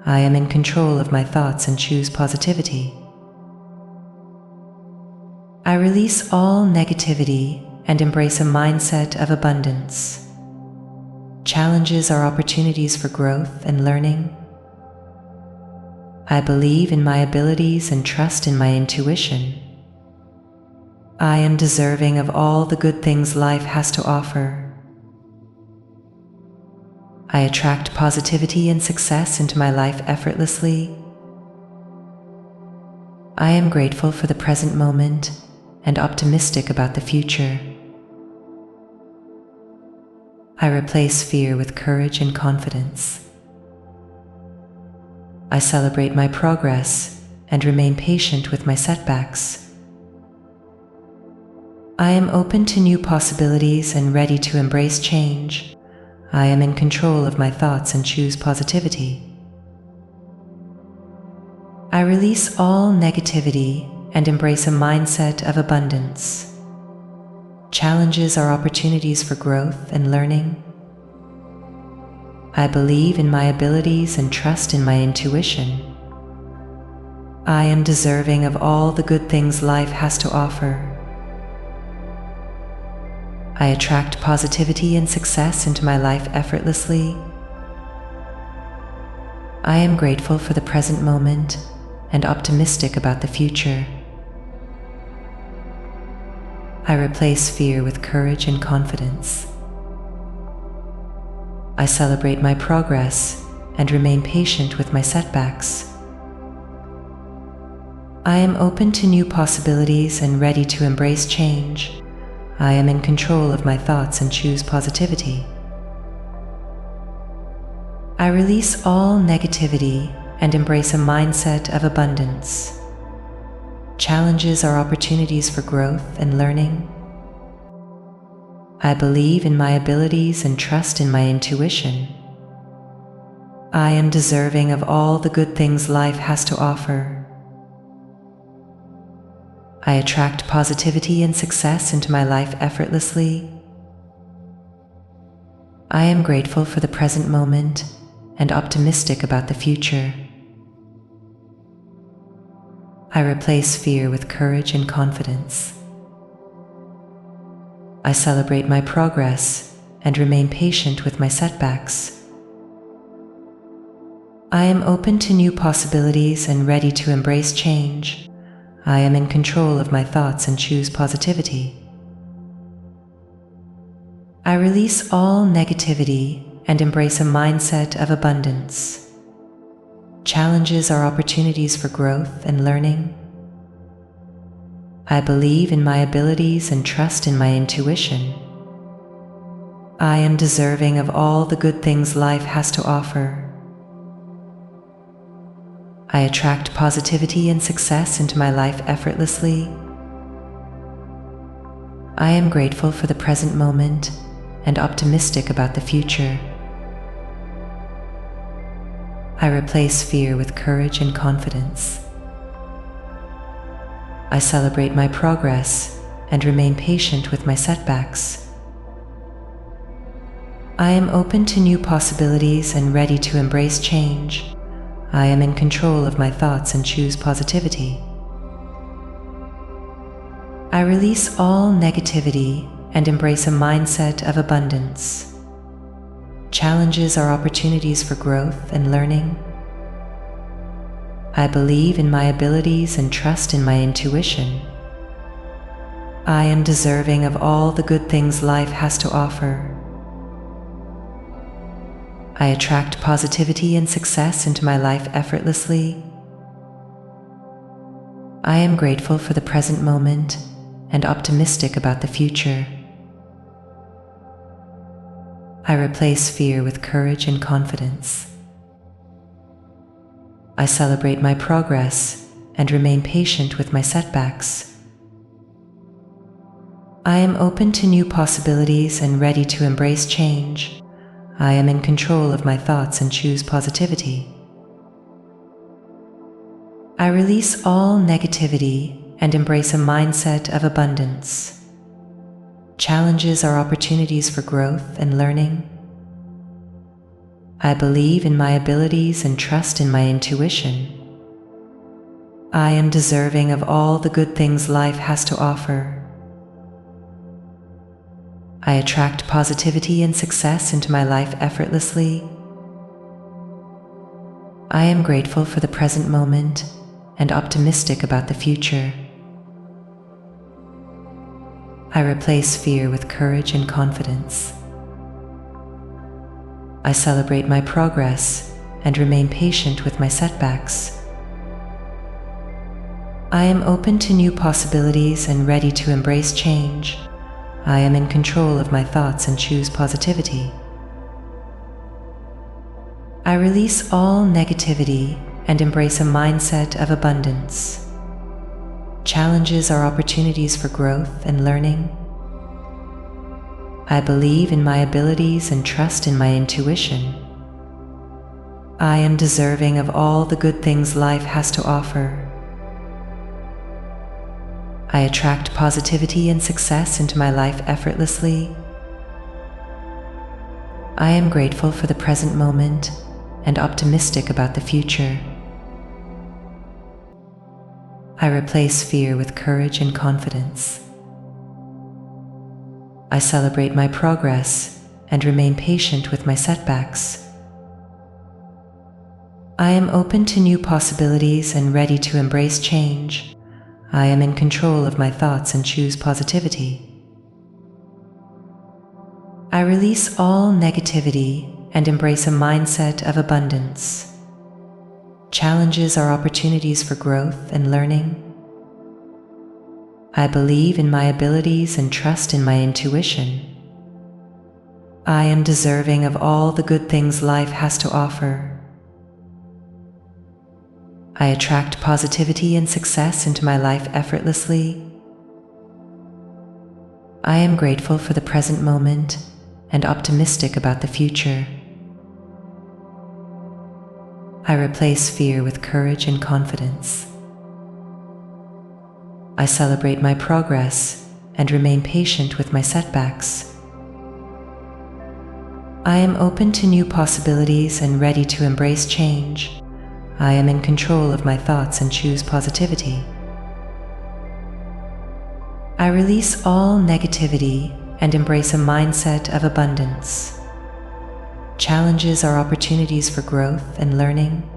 I am in control of my thoughts and choose positivity. I release all negativity and embrace a mindset of abundance. Challenges are opportunities for growth and learning. I believe in my abilities and trust in my intuition. I am deserving of all the good things life has to offer. I attract positivity and success into my life effortlessly. I am grateful for the present moment and optimistic about the future. I replace fear with courage and confidence. I celebrate my progress and remain patient with my setbacks. I am open to new possibilities and ready to embrace change. I am in control of my thoughts and choose positivity. I release all negativity and embrace a mindset of abundance. Challenges are opportunities for growth and learning. I believe in my abilities and trust in my intuition. I am deserving of all the good things life has to offer. I attract positivity and success into my life effortlessly. I am grateful for the present moment and optimistic about the future. I replace fear with courage and confidence. I celebrate my progress and remain patient with my setbacks. I am open to new possibilities and ready to embrace change. I am in control of my thoughts and choose positivity. I release all negativity and embrace a mindset of abundance. Challenges are opportunities for growth and learning. I believe in my abilities and trust in my intuition. I am deserving of all the good things life has to offer. I attract positivity and success into my life effortlessly. I am grateful for the present moment and optimistic about the future. I replace fear with courage and confidence. I celebrate my progress and remain patient with my setbacks. I am open to new possibilities and ready to embrace change. I am in control of my thoughts and choose positivity. I release all negativity and embrace a mindset of abundance. Challenges are opportunities for growth and learning. I believe in my abilities and trust in my intuition. I am deserving of all the good things life has to offer. I attract positivity and success into my life effortlessly. I am grateful for the present moment and optimistic about the future. I replace fear with courage and confidence. I celebrate my progress and remain patient with my setbacks. I am open to new possibilities and ready to embrace change. I am in control of my thoughts and choose positivity. I release all negativity and embrace a mindset of abundance. Challenges are opportunities for growth and learning. I believe in my abilities and trust in my intuition. I am deserving of all the good things life has to offer. I attract positivity and success into my life effortlessly. I am grateful for the present moment and optimistic about the future. I replace fear with courage and confidence. I celebrate my progress and remain patient with my setbacks. I am open to new possibilities and ready to embrace change. I am in control of my thoughts and choose positivity. I release all negativity and embrace a mindset of abundance. Challenges are opportunities for growth and learning. I believe in my abilities and trust in my intuition. I am deserving of all the good things life has to offer. I attract positivity and success into my life effortlessly. I am grateful for the present moment and optimistic about the future. I replace fear with courage and confidence. I celebrate my progress and remain patient with my setbacks. I am open to new possibilities and ready to embrace change. I am in control of my thoughts and choose positivity. I release all negativity and embrace a mindset of abundance. Challenges are opportunities for growth and learning. I believe in my abilities and trust in my intuition. I am deserving of all the good things life has to offer. I attract positivity and success into my life effortlessly. I am grateful for the present moment and optimistic about the future. I replace fear with courage and confidence. I celebrate my progress and remain patient with my setbacks. I am open to new possibilities and ready to embrace change. I am in control of my thoughts and choose positivity. I release all negativity and embrace a mindset of abundance. Challenges are opportunities for growth and learning. I believe in my abilities and trust in my intuition. I am deserving of all the good things life has to offer. I attract positivity and success into my life effortlessly. I am grateful for the present moment and optimistic about the future. I replace fear with courage and confidence. I celebrate my progress and remain patient with my setbacks. I am open to new possibilities and ready to embrace change. I am in control of my thoughts and choose positivity. I release all negativity and embrace a mindset of abundance. Challenges are opportunities for growth and learning.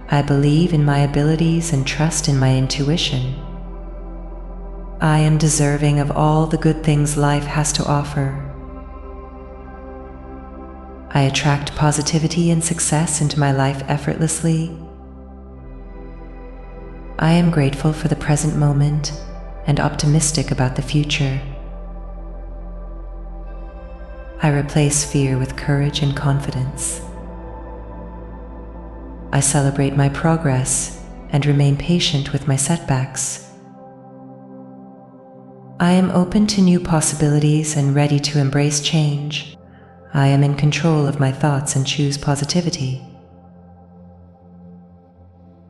I believe in my abilities and trust in my intuition. I am deserving of all the good things life has to offer. I attract positivity and success into my life effortlessly. I am grateful for the present moment and optimistic about the future. I replace fear with courage and confidence. I celebrate my progress and remain patient with my setbacks. I am open to new possibilities and ready to embrace change. I am in control of my thoughts and choose positivity.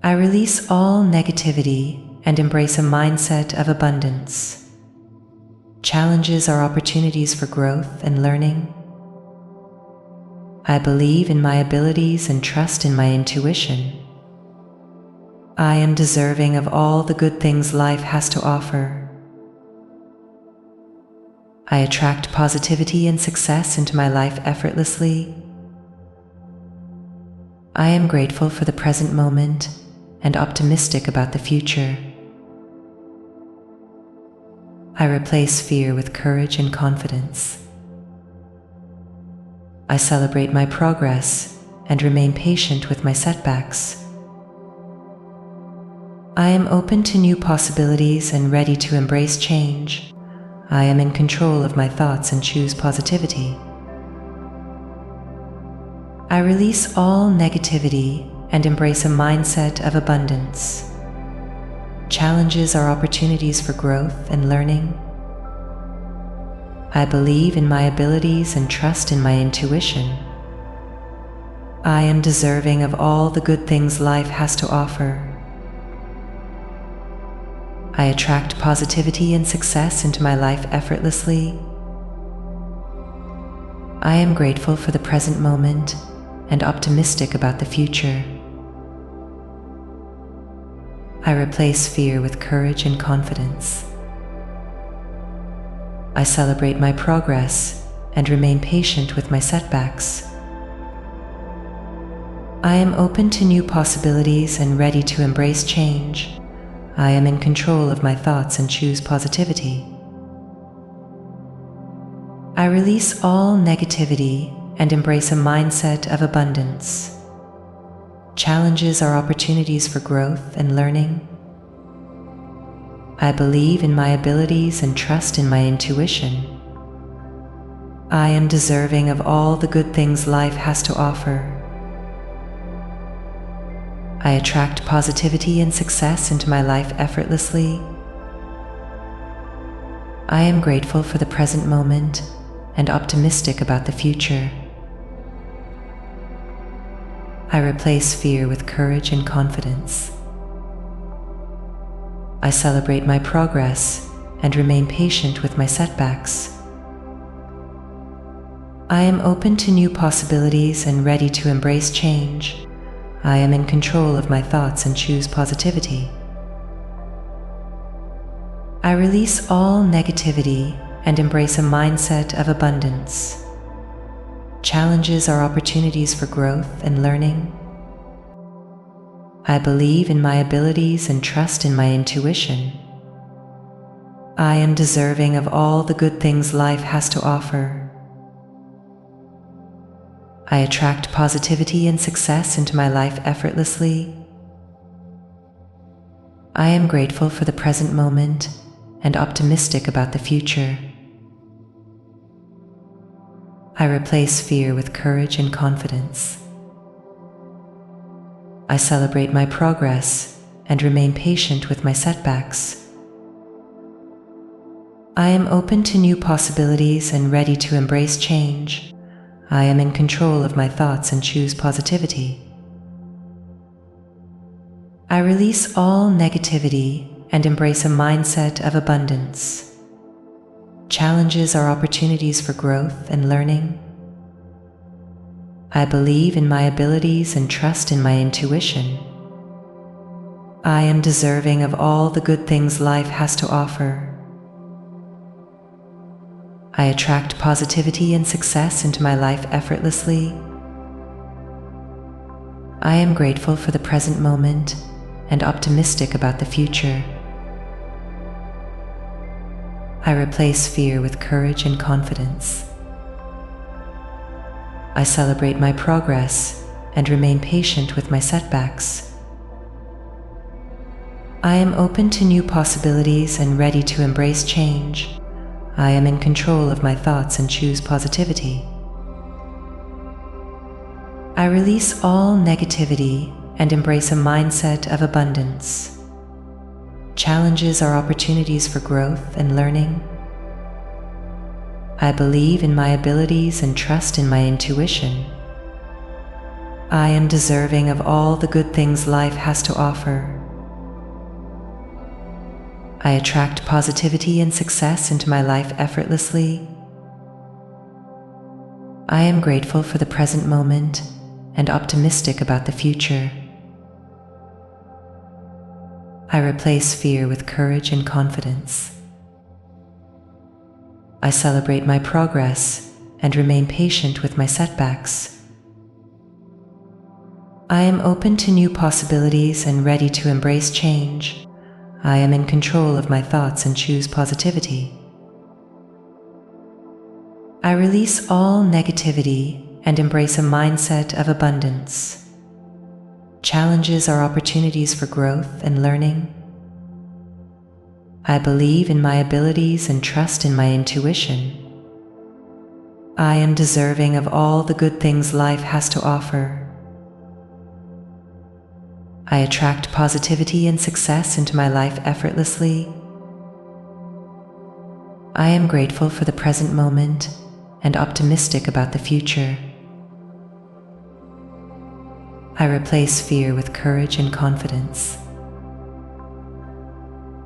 I release all negativity and embrace a mindset of abundance. Challenges are opportunities for growth and learning. I believe in my abilities and trust in my intuition. I am deserving of all the good things life has to offer. I attract positivity and success into my life effortlessly. I am open to new possibilities and ready to embrace change. I am grateful for the present moment and optimistic about the future. I release all negativity and embrace a mindset of abundance. Challenges are opportunities for growth and learning. I believe in my abilities and trust in my intuition. I am deserving of all the good things life has to offer. I attract positivity and success into my life effortlessly. I am grateful for the present moment and optimistic about the future. I replace fear with courage and confidence. I celebrate my progress and remain patient with my setbacks. I am open to new possibilities and ready to embrace change. I am in control of my thoughts and choose positivity. I release all negativity and embrace a mindset of abundance. Challenges are opportunities for growth and learning. I believe in my abilities and trust in my intuition. I am deserving of all the good things life has to offer. I attract positivity and success into my life effortlessly. I am grateful for the present moment and optimistic about the future. I replace fear with courage and confidence. I celebrate my progress and remain patient with my setbacks. I am open to new possibilities and ready to embrace change. I am in control of my thoughts and choose positivity. I release all negativity and embrace a mindset of abundance. Challenges are opportunities for growth and learning. I believe in my abilities and trust in my intuition. I am deserving of all the good things life has to offer. I attract positivity and success into my life effortlessly. I am grateful for the present moment and optimistic about the future. I replace fear with courage and confidence. I celebrate my progress and remain patient with my setbacks. I am open to new possibilities and ready to embrace change. I am in control of my thoughts and choose positivity. I release all negativity and embrace a mindset of abundance. Challenges are opportunities for growth and learning. I believe in my abilities and trust in my intuition. I am deserving of all the good things life has to offer. I attract positivity and success into my life effortlessly. I am grateful for the present moment and optimistic about the future. I replace fear with courage and confidence. I celebrate my progress and remain patient with my setbacks. I am open to new possibilities and ready to embrace change. I am in control of my thoughts and choose positivity. I release all negativity and embrace a mindset of abundance. Challenges are opportunities for growth and learning. I believe in my abilities and trust in my intuition. I am deserving of all the good things life has to offer. I attract positivity and success into my life effortlessly. I am grateful for the present moment and optimistic about the future. I replace fear with courage and confidence. I celebrate my progress and remain patient with my setbacks. I am open to new possibilities and ready to embrace change. I am in control of my thoughts and choose positivity. I release all negativity and embrace a mindset of abundance. Challenges are opportunities for growth and learning. I believe in my abilities and trust in my intuition. I am deserving of all the good things life has to offer. I attract positivity and success into my life effortlessly. I am grateful for the present moment and optimistic about the future. I replace fear with courage and confidence. I celebrate my progress and remain patient with my setbacks. I am open to new possibilities and ready to embrace change. I am in control of my thoughts and choose positivity. I release all negativity and embrace a mindset of abundance. Challenges are opportunities for growth and learning. I believe in my abilities and trust in my intuition. I am deserving of all the good things life has to offer. I attract positivity and success into my life effortlessly. I am grateful for the present moment and optimistic about the future. I replace fear with courage and confidence.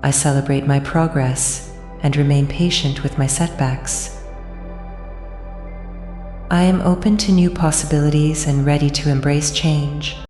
I celebrate my progress and remain patient with my setbacks. I am open to new possibilities and ready to embrace change.